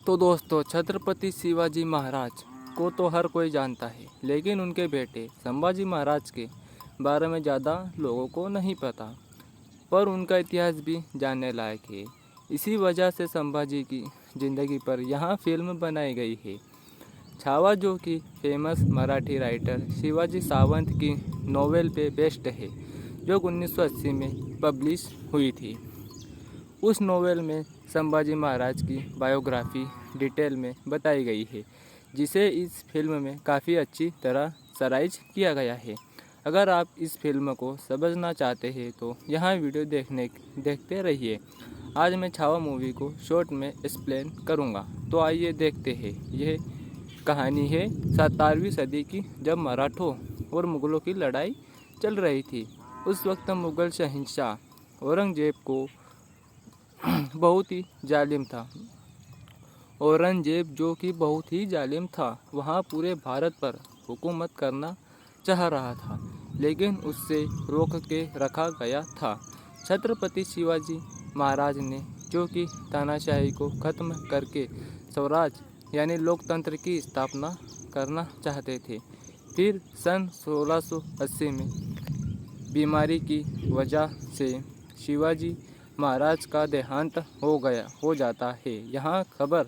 तो दोस्तों, छत्रपति शिवाजी महाराज को तो हर कोई जानता है, लेकिन उनके बेटे संभाजी महाराज के बारे में ज़्यादा लोगों को नहीं पता। पर उनका इतिहास भी जानने लायक है। इसी वजह से संभाजी की ज़िंदगी पर यहाँ फिल्म बनाई गई है। छावा, जो कि फेमस मराठी राइटर शिवाजी सावंत की नोवेल पे बेस्ड है, जो 1980 में पब्लिश हुई थी। उस नोवेल में संभाजी महाराज की बायोग्राफी डिटेल में बताई गई है, जिसे इस फिल्म में काफ़ी अच्छी तरह सराइज किया गया है। अगर आप इस फिल्म को समझना चाहते हैं तो यहाँ वीडियो देखते रहिए। आज मैं छावा मूवी को शॉर्ट में एक्सप्लेन करूँगा, तो आइए देखते हैं। यह कहानी है 17वीं सदी की, जब मराठों और मुग़लों की लड़ाई चल रही थी। उस वक्त मुग़ल शहंशाह औरंगजेब को बहुत ही जालिम था। औरंगजेब, जो कि बहुत ही जालिम था, वहाँ पूरे भारत पर हुकूमत करना चाह रहा था, लेकिन उससे रोक के रखा गया था। छत्रपति शिवाजी महाराज ने, जो कि तानाशाही को ख़त्म करके स्वराज यानी लोकतंत्र की स्थापना करना चाहते थे। फिर सन 1680 में बीमारी की वजह से शिवाजी महाराज का देहांत हो जाता है। यहाँ खबर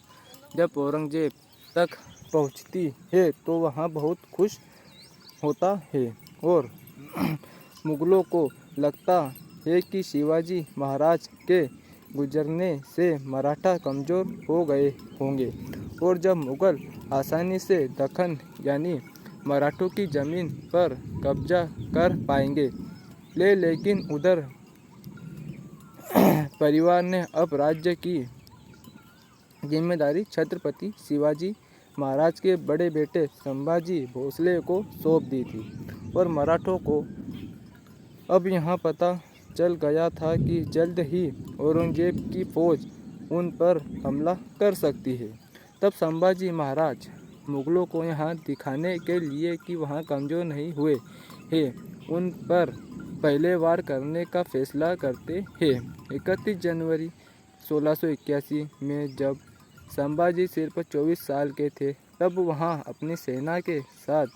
जब औरंगजेब तक पहुँचती है तो वहाँ बहुत खुश होता है और मुग़लों को लगता है कि शिवाजी महाराज के गुजरने से मराठा कमज़ोर हो गए होंगे और जब मुग़ल आसानी से दक्कन यानी मराठों की ज़मीन पर कब्जा कर पाएंगे। लेकिन उधर परिवार ने अब राज्य की जिम्मेदारी छत्रपति शिवाजी महाराज के बड़े बेटे संभाजी भोसले को सौंप दी थी और मराठों को अब यहाँ पता चल गया था कि जल्द ही औरंगजेब की फौज उन पर हमला कर सकती है। तब संभाजी महाराज मुग़लों को यहाँ दिखाने के लिए कि वहाँ कमज़ोर नहीं हुए हैं, उन पर पहले वार करने का फैसला करते हैं। 31 जनवरी 1681 में जब संभाजी सिर्फ 24 साल के थे, तब वहाँ अपनी सेना के साथ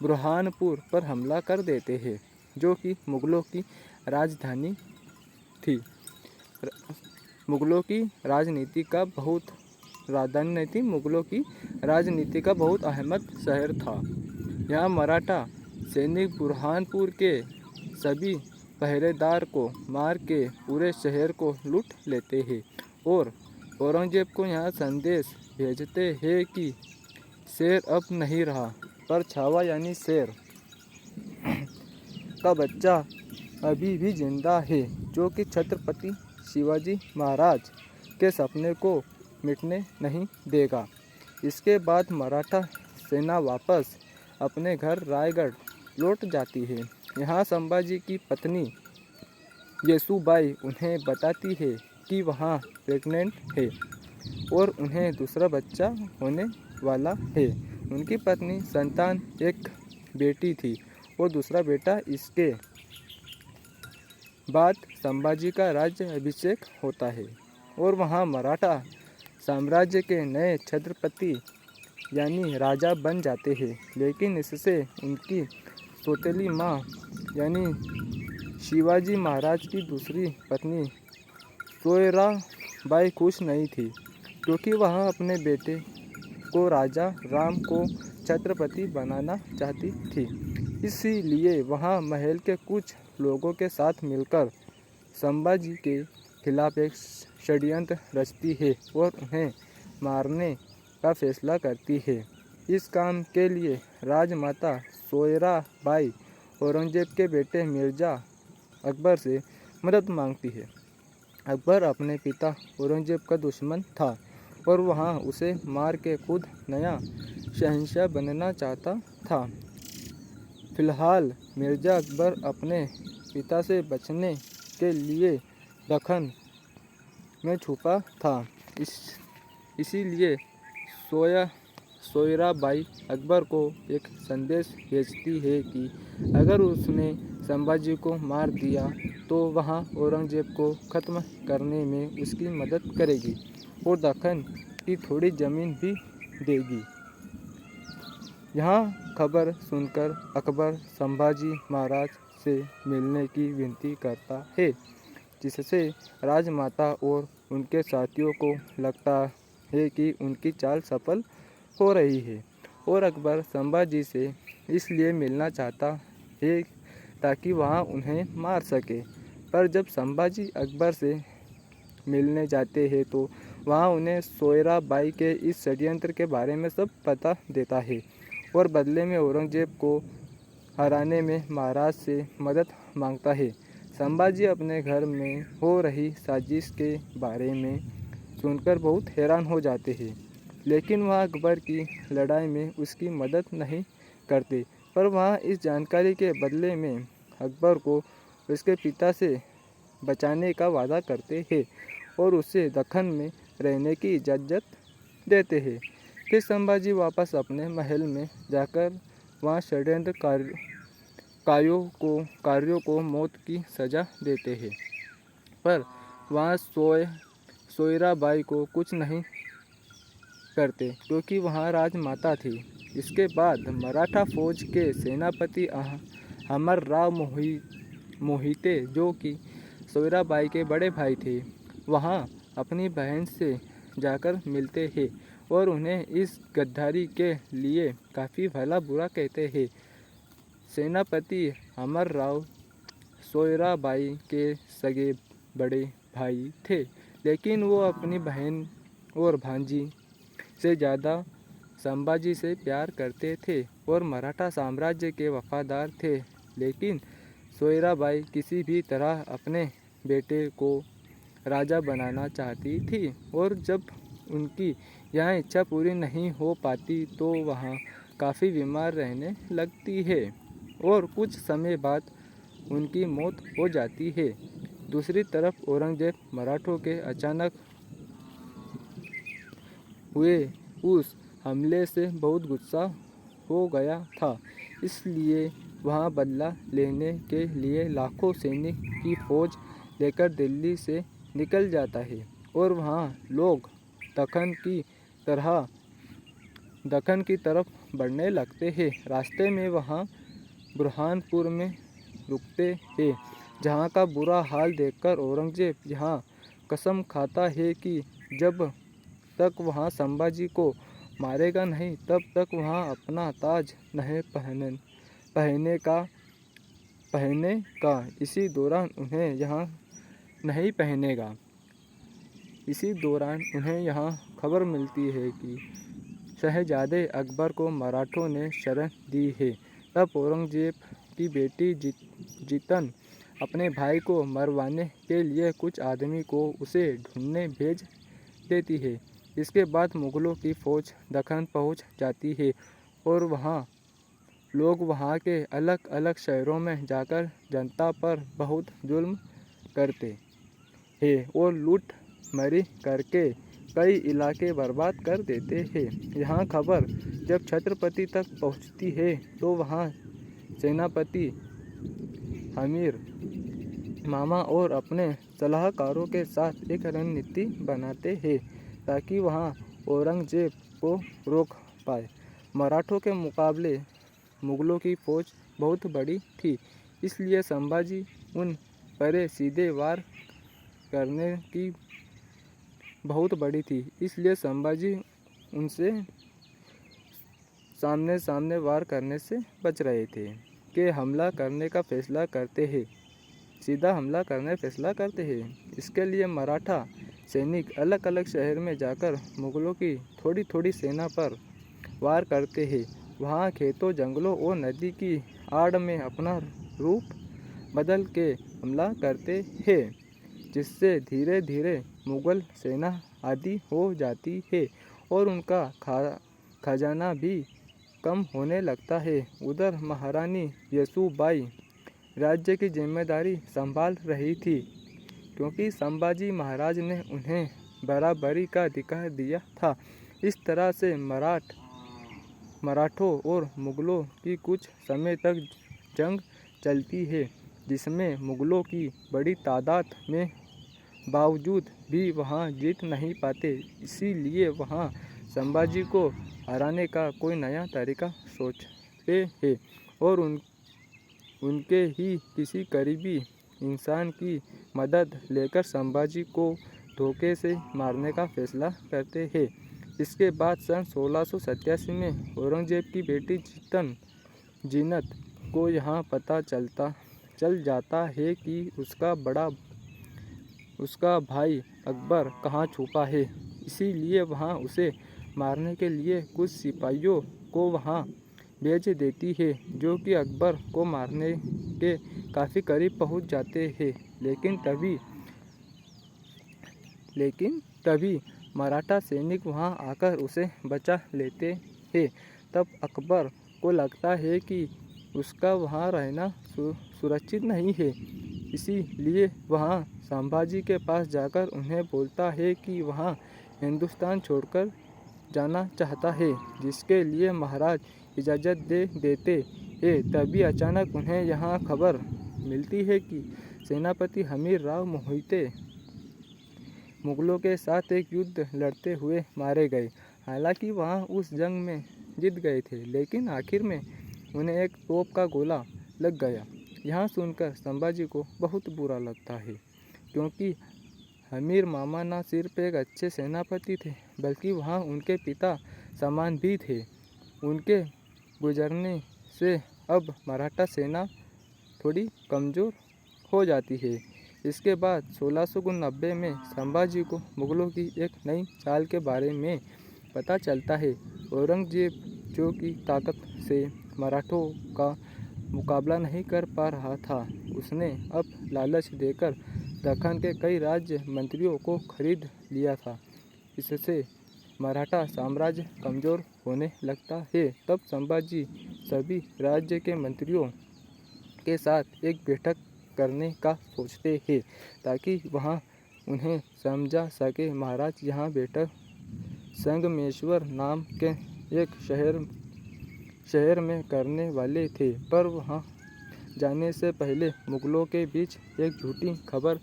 बुरहानपुर पर हमला कर देते हैं, जो कि मुग़लों की राजधानी थी। मुग़लों की राजनीति का बहुत अहम शहर था। यहाँ मराठा सैनिक बुरहानपुर के सभी पहरेदार को मार के पूरे शहर को लूट लेते हैं और औरंगजेब को यहाँ संदेश भेजते हैं कि शेर अब नहीं रहा, पर छावा यानी शेर का बच्चा अभी भी जिंदा है, जो कि छत्रपति शिवाजी महाराज के सपने को मिटने नहीं देगा। इसके बाद मराठा सेना वापस अपने घर रायगढ़ लौट जाती है। यहाँ संभाजी की पत्नी येसुबाई उन्हें बताती है कि वहाँ प्रेग्नेंट है और उन्हें दूसरा बच्चा होने वाला है। उनकी पत्नी संतान एक बेटी थी और दूसरा बेटा। इसके बाद संभाजी का राज्य अभिषेक होता है और वहाँ मराठा साम्राज्य के नए छत्रपति यानी राजा बन जाते हैं। लेकिन इससे उनकी सौतेली माँ यानी शिवाजी महाराज की दूसरी पत्नी सोयराबाई खुश नहीं थी, क्योंकि वह अपने बेटे को राजा राम को छत्रपति बनाना चाहती थी। इसीलिए वह महल के कुछ लोगों के साथ मिलकर संभाजी के खिलाफ एक षड्यंत्र रचती है और उन्हें मारने का फैसला करती है। इस काम के लिए राजमाता सोयराबाई औरंगजेब के बेटे मिर्ज़ा अकबर से मदद मांगती है। अकबर अपने पिता औरंगजेब का दुश्मन था और वहाँ उसे मार के खुद नया शहंशाह बनना चाहता था। फिलहाल मिर्ज़ा अकबर अपने पिता से बचने के लिए दक्कन में छुपा था। इसीलिए सोयराबाई अकबर को एक संदेश भेजती है कि अगर उसने संभाजी को मार दिया तो वह औरंगजेब को ख़त्म करने में उसकी मदद करेगी और दक्कन की थोड़ी ज़मीन भी देगी। यहाँ खबर सुनकर अकबर संभाजी महाराज से मिलने की विनती करता है, जिससे राजमाता और उनके साथियों को लगता है कि उनकी चाल सफल हो रही है और अकबर संभाजी से इसलिए मिलना चाहता है ताकि वहाँ उन्हें मार सके। पर जब संभाजी अकबर से मिलने जाते हैं तो वहाँ उन्हें सोयराबाई के इस षड्यंत्र के बारे में सब पता देता है और बदले में औरंगजेब को हराने में महाराज से मदद मांगता है। संभाजी अपने घर में हो रही साजिश के बारे में सुनकर बहुत हैरान हो जाते हैं, लेकिन वह अकबर की लड़ाई में उसकी मदद नहीं करते। पर वह इस जानकारी के बदले में अकबर को उसके पिता से बचाने का वादा करते हैं और उसे दक्खन में रहने की इजाज़त देते हैं। फिर संभाजी वापस अपने महल में जाकर वहाँ षड्यंत्र कार्यों को मौत की सज़ा देते हैं। पर वहाँ सोयराबाई को कुछ नहीं करते क्योंकि वहाँ राजमाता थी। इसके बाद मराठा फौज के सेनापति अमरराव मोहिते, जो कि सोयराबाई के बड़े भाई थे, वहाँ अपनी बहन से जाकर मिलते हैं और उन्हें इस गद्दारी के लिए काफ़ी भला बुरा कहते हैं। सेनापति अमरराव सोयराबाई के सगे बड़े भाई थे, लेकिन वो अपनी बहन और भांजी से ज़्यादा संभाजी से प्यार करते थे और मराठा साम्राज्य के वफादार थे। लेकिन सोयराबाई किसी भी तरह अपने बेटे को राजा बनाना चाहती थी और जब उनकी यह इच्छा पूरी नहीं हो पाती तो वहाँ काफ़ी बीमार रहने लगती है और कुछ समय बाद उनकी मौत हो जाती है। दूसरी तरफ औरंगजेब मराठों के अचानक हुए उस हमले से बहुत गुस्सा हो गया था, इसलिए वहाँ बदला लेने के लिए लाखों सैनिक की फौज लेकर दिल्ली से निकल जाता है और वहाँ लोग दक्खन की तरफ बढ़ने लगते हैं। रास्ते में वहाँ बुरहानपुर में रुकते हैं, जहाँ का बुरा हाल देखकर औरंगजेब यहाँ कसम खाता है कि जब तक वहाँ संभाजी को मारेगा नहीं तब तक वहाँ अपना ताज नहीं पहनेगा। इसी दौरान उन्हें यहाँ खबर मिलती है कि शहजादे अकबर को मराठों ने शरण दी है। तब औरंगजेब की बेटी जीतन अपने भाई को मरवाने के लिए कुछ आदमी को उसे ढूंढने भेज देती है। इसके बाद मुगलों की फौज दक्खन पहुंच जाती है और लोग वहां के अलग अलग शहरों में जाकर जनता पर बहुत जुल्म करते हैं और लूट मरी करके कई इलाके बर्बाद कर देते हैं। यहाँ खबर जब छत्रपति तक पहुँचती है तो वहाँ सेनापति हमीर मामा और अपने सलाहकारों के साथ एक रणनीति बनाते हैं ताकि वहाँ औरंगजेब को रोक पाए। मराठों के मुकाबले मुगलों की फौज बहुत बड़ी थी, इसलिए संभाजी उन पर सीधे वार करने की बहुत बड़ी थी, इसलिए संभाजी उनसे सामने सामने वार करने से बच रहे थे कि हमला करने का फैसला करते हैं, सीधा हमला करने का फैसला करते हैं। इसके लिए मराठा सैनिक अलग अलग शहर में जाकर मुगलों की थोड़ी थोड़ी सेना पर वार करते हैं। वहाँ खेतों, जंगलों और नदी की आड़ में अपना रूप बदल के हमला करते हैं, जिससे धीरे धीरे मुगल सेना आधी हो जाती है और उनका खजाना भी कम होने लगता है। उधर महारानी येसुबाई राज्य की जिम्मेदारी संभाल रही थी, क्योंकि संभाजी महाराज ने उन्हें बराबरी का अधिकार दिया था। इस तरह से मराठों और मुगलों की कुछ समय तक जंग चलती है, जिसमें मुगलों की बड़ी तादाद में बावजूद भी वहाँ जीत नहीं पाते। इसीलिए वहाँ संभाजी को हराने का कोई नया तरीका सोचते हैं और उनके ही किसी करीबी इंसान की मदद लेकर संभाजी को धोखे से मारने का फैसला करते हैं। इसके बाद सन 1687 में औरंगजेब की बेटी जीनत को यहाँ पता चल जाता है कि उसका भाई अकबर कहाँ छुपा है। इसीलिए वहाँ उसे मारने के लिए कुछ सिपाहियों को वहाँ भेज देती है, जो कि अकबर को मारने के काफ़ी करीब पहुँच जाते हैं। लेकिन तभी मराठा सैनिक वहाँ आकर उसे बचा लेते हैं। तब अकबर को लगता है कि उसका वहाँ रहना सुरक्षित नहीं है। इसीलिए वहाँ संभाजी के पास जाकर उन्हें बोलता है कि वहाँ हिंदुस्तान छोड़कर जाना चाहता है, जिसके लिए महाराज इजाज़त दे देते हैं। तभी अचानक उन्हें यहाँ खबर मिलती है कि सेनापति हमीर राव मोहिते मुगलों के साथ एक युद्ध लड़ते हुए मारे गए। हालांकि वहाँ उस जंग में जीत गए थे, लेकिन आखिर में उन्हें एक तोप का गोला लग गया। यह सुनकर संभाजी को बहुत बुरा लगता है, क्योंकि हमीर मामा न सिर्फ एक अच्छे सेनापति थे, बल्कि वहाँ उनके पिता समान भी थे। उनके गुजरने से अब मराठा सेना थोड़ी कमज़ोर हो जाती है। इसके बाद 1690 में संभाजी को मुगलों की एक नई चाल के बारे में पता चलता है। औरंगजेब, जो कि ताकत से मराठों का मुकाबला नहीं कर पा रहा था, उसने अब लालच देकर दक्कन के कई राज्य मंत्रियों को खरीद लिया था। इससे मराठा साम्राज्य कमज़ोर होने लगता है। तब संभाजी सभी राज्य के मंत्रियों के साथ एक बैठक करने का सोचते हैं, ताकि वहाँ उन्हें समझा सके। महाराज यहाँ बैठक संगमेश्वर नाम के एक शहर में करने वाले थे, पर वहाँ जाने से पहले मुगलों के बीच एक झूठी खबर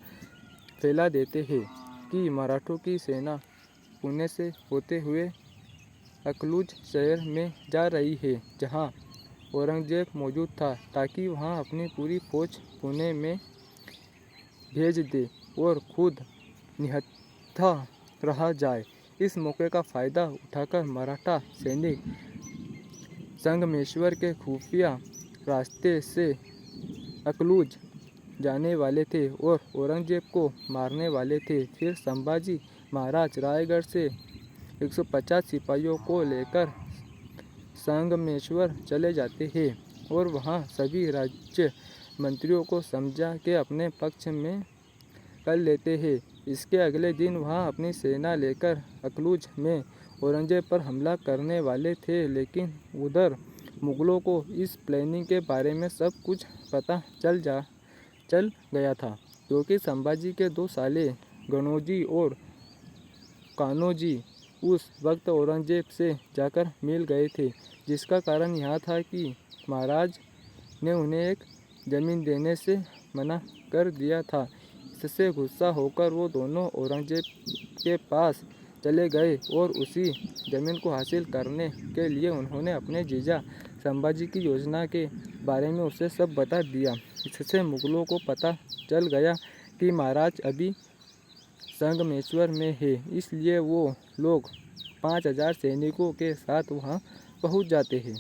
फैला देते हैं कि मराठों की सेना पुणे से होते हुए अकलूज शहर में जा रही है, जहाँ औरंगजेब मौजूद था, ताकि वहाँ अपनी पूरी फौज पुणे में भेज दे और खुद निहत्था रह जाए। इस मौके का फ़ायदा उठाकर मराठा सैनिक संगमेश्वर के खुफिया रास्ते से अकलूज जाने वाले थे और औरंगजेब को मारने वाले थे। फिर संभाजी महाराज रायगढ़ से 150 सिपाहियों को लेकर संगमेश्वर चले जाते हैं और वहाँ सभी राज्य मंत्रियों को समझा के अपने पक्ष में कर लेते हैं। इसके अगले दिन वहाँ अपनी सेना लेकर अकलूज में औरंगजेब पर हमला करने वाले थे, लेकिन उधर मुगलों को इस प्लानिंग के बारे में सब कुछ पता चल गया था, क्योंकि संभाजी के 2 साले गणोजी और कान्होजी उस वक्त औरंगजेब से जाकर मिल गए थे, जिसका कारण यह था कि महाराज ने उन्हें एक ज़मीन देने से मना कर दिया था। इससे गुस्सा होकर वो दोनों औरंगजेब के पास चले गए और उसी ज़मीन को हासिल करने के लिए उन्होंने अपने जीजा संभाजी की योजना के बारे में उसे सब बता दिया। इससे मुगलों को पता चल गया कि महाराज अभी संगमेश्वर में है, इसलिए वो लोग 5000 सैनिकों के साथ वहाँ पहुँच जाते हैं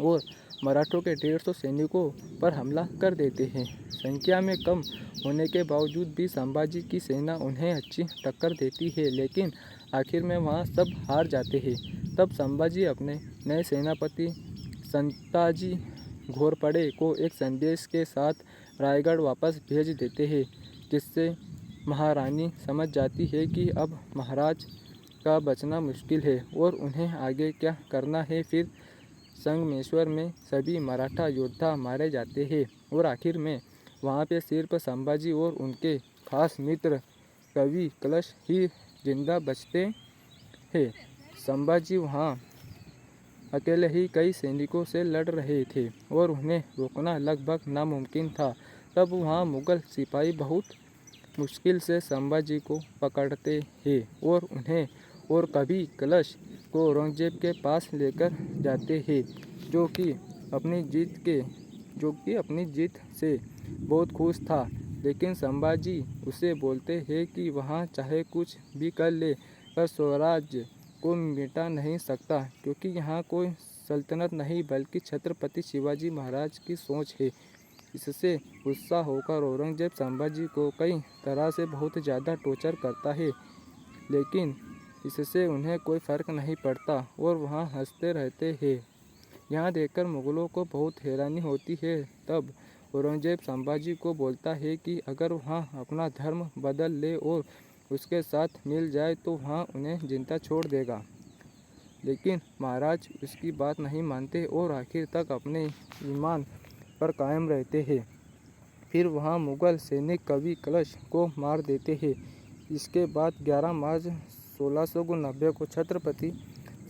और मराठों के 150 सैनिकों पर हमला कर देते हैं। संख्या में कम होने के बावजूद भी संभाजी की सेना उन्हें अच्छी टक्कर देती है, लेकिन आखिर में वहाँ सब हार जाते हैं। तब संभाजी अपने नए सेनापति संताजी घोरपड़े को एक संदेश के साथ रायगढ़ वापस भेज देते हैं, जिससे महारानी समझ जाती है कि अब महाराज का बचना मुश्किल है और उन्हें आगे क्या करना है। फिर संगमेश्वर में सभी मराठा योद्धा मारे जाते हैं और आखिर में वहाँ पे सिर्फ संभाजी और उनके खास मित्र कवि कलश ही जिंदा बचते हैं। संभाजी वहाँ अकेले ही कई सैनिकों से लड़ रहे थे और उन्हें रोकना लगभग नामुमकिन था। तब वहाँ मुगल सिपाही बहुत मुश्किल से संभाजी को पकड़ते हैं और कभी कलश को औरंगजेब के पास लेकर जाते हैं, जो कि अपनी जीत से बहुत खुश था। लेकिन संभाजी उसे बोलते हैं कि वहाँ चाहे कुछ भी कर ले, पर स्वराज्य को मिटा नहीं सकता, क्योंकि यहाँ कोई सल्तनत नहीं बल्कि छत्रपति शिवाजी महाराज की सोच है। इससे गुस्सा होकर औरंगजेब संभाजी को कई तरह से बहुत ज़्यादा टॉर्चर करता है, लेकिन इससे उन्हें कोई फ़र्क नहीं पड़ता और वहाँ हंसते रहते हैं। यहाँ देखकर मुग़लों को बहुत हैरानी होती है। तब औरंगजेब संभाजी को बोलता है कि अगर वहाँ अपना धर्म बदल ले और उसके साथ मिल जाए तो वहाँ उन्हें जिंदा छोड़ देगा। लेकिन महाराज उसकी बात नहीं मानते और आखिर तक अपने ईमान पर कायम रहते हैं। फिर वहाँ मुग़ल सैनिक कवि कलश को मार देते हैं। इसके बाद 11 मार्च 1690 को छत्रपति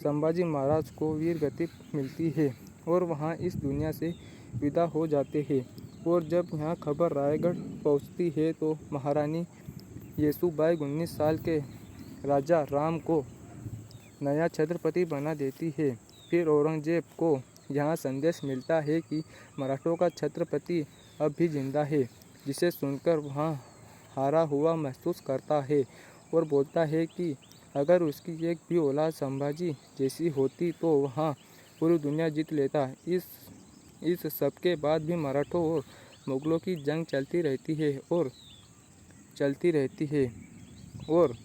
संभाजी महाराज को वीर गति मिलती है और वहाँ इस दुनिया से विदा हो जाते हैं। और जब यहाँ खबर रायगढ़ पहुँचती है तो महारानी येसुबाई 19 साल के राजा राम को नया छत्रपति बना देती है। फिर औरंगजेब को यहाँ संदेश मिलता है कि मराठों का छत्रपति अब भी जिंदा है, जिसे सुनकर वहाँ हारा हुआ महसूस करता है और बोलता है कि अगर उसकी एक भी औलाद संभाजी जैसी होती तो वहाँ पूरी दुनिया जीत लेता। इस सब के बाद भी मराठों और मुग़लों की जंग चलती रहती है और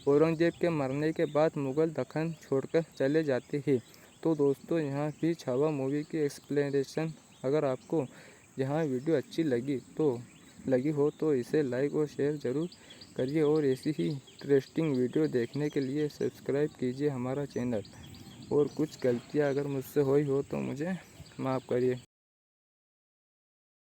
औरंगजेब के मरने के बाद मुग़ल दक्कन छोड़कर चले जाते हैं। तो दोस्तों, यहाँ भी छावा मूवी की एक्सप्लेनेशन, अगर आपको यहाँ वीडियो अच्छी लगी हो तो इसे लाइक और शेयर ज़रूर करिए और ऐसी ही इंटरेस्टिंग वीडियो देखने के लिए सब्सक्राइब कीजिए हमारा चैनल। और कुछ गलतियाँ अगर मुझसे हुई हो तो मुझे माफ़ करिए।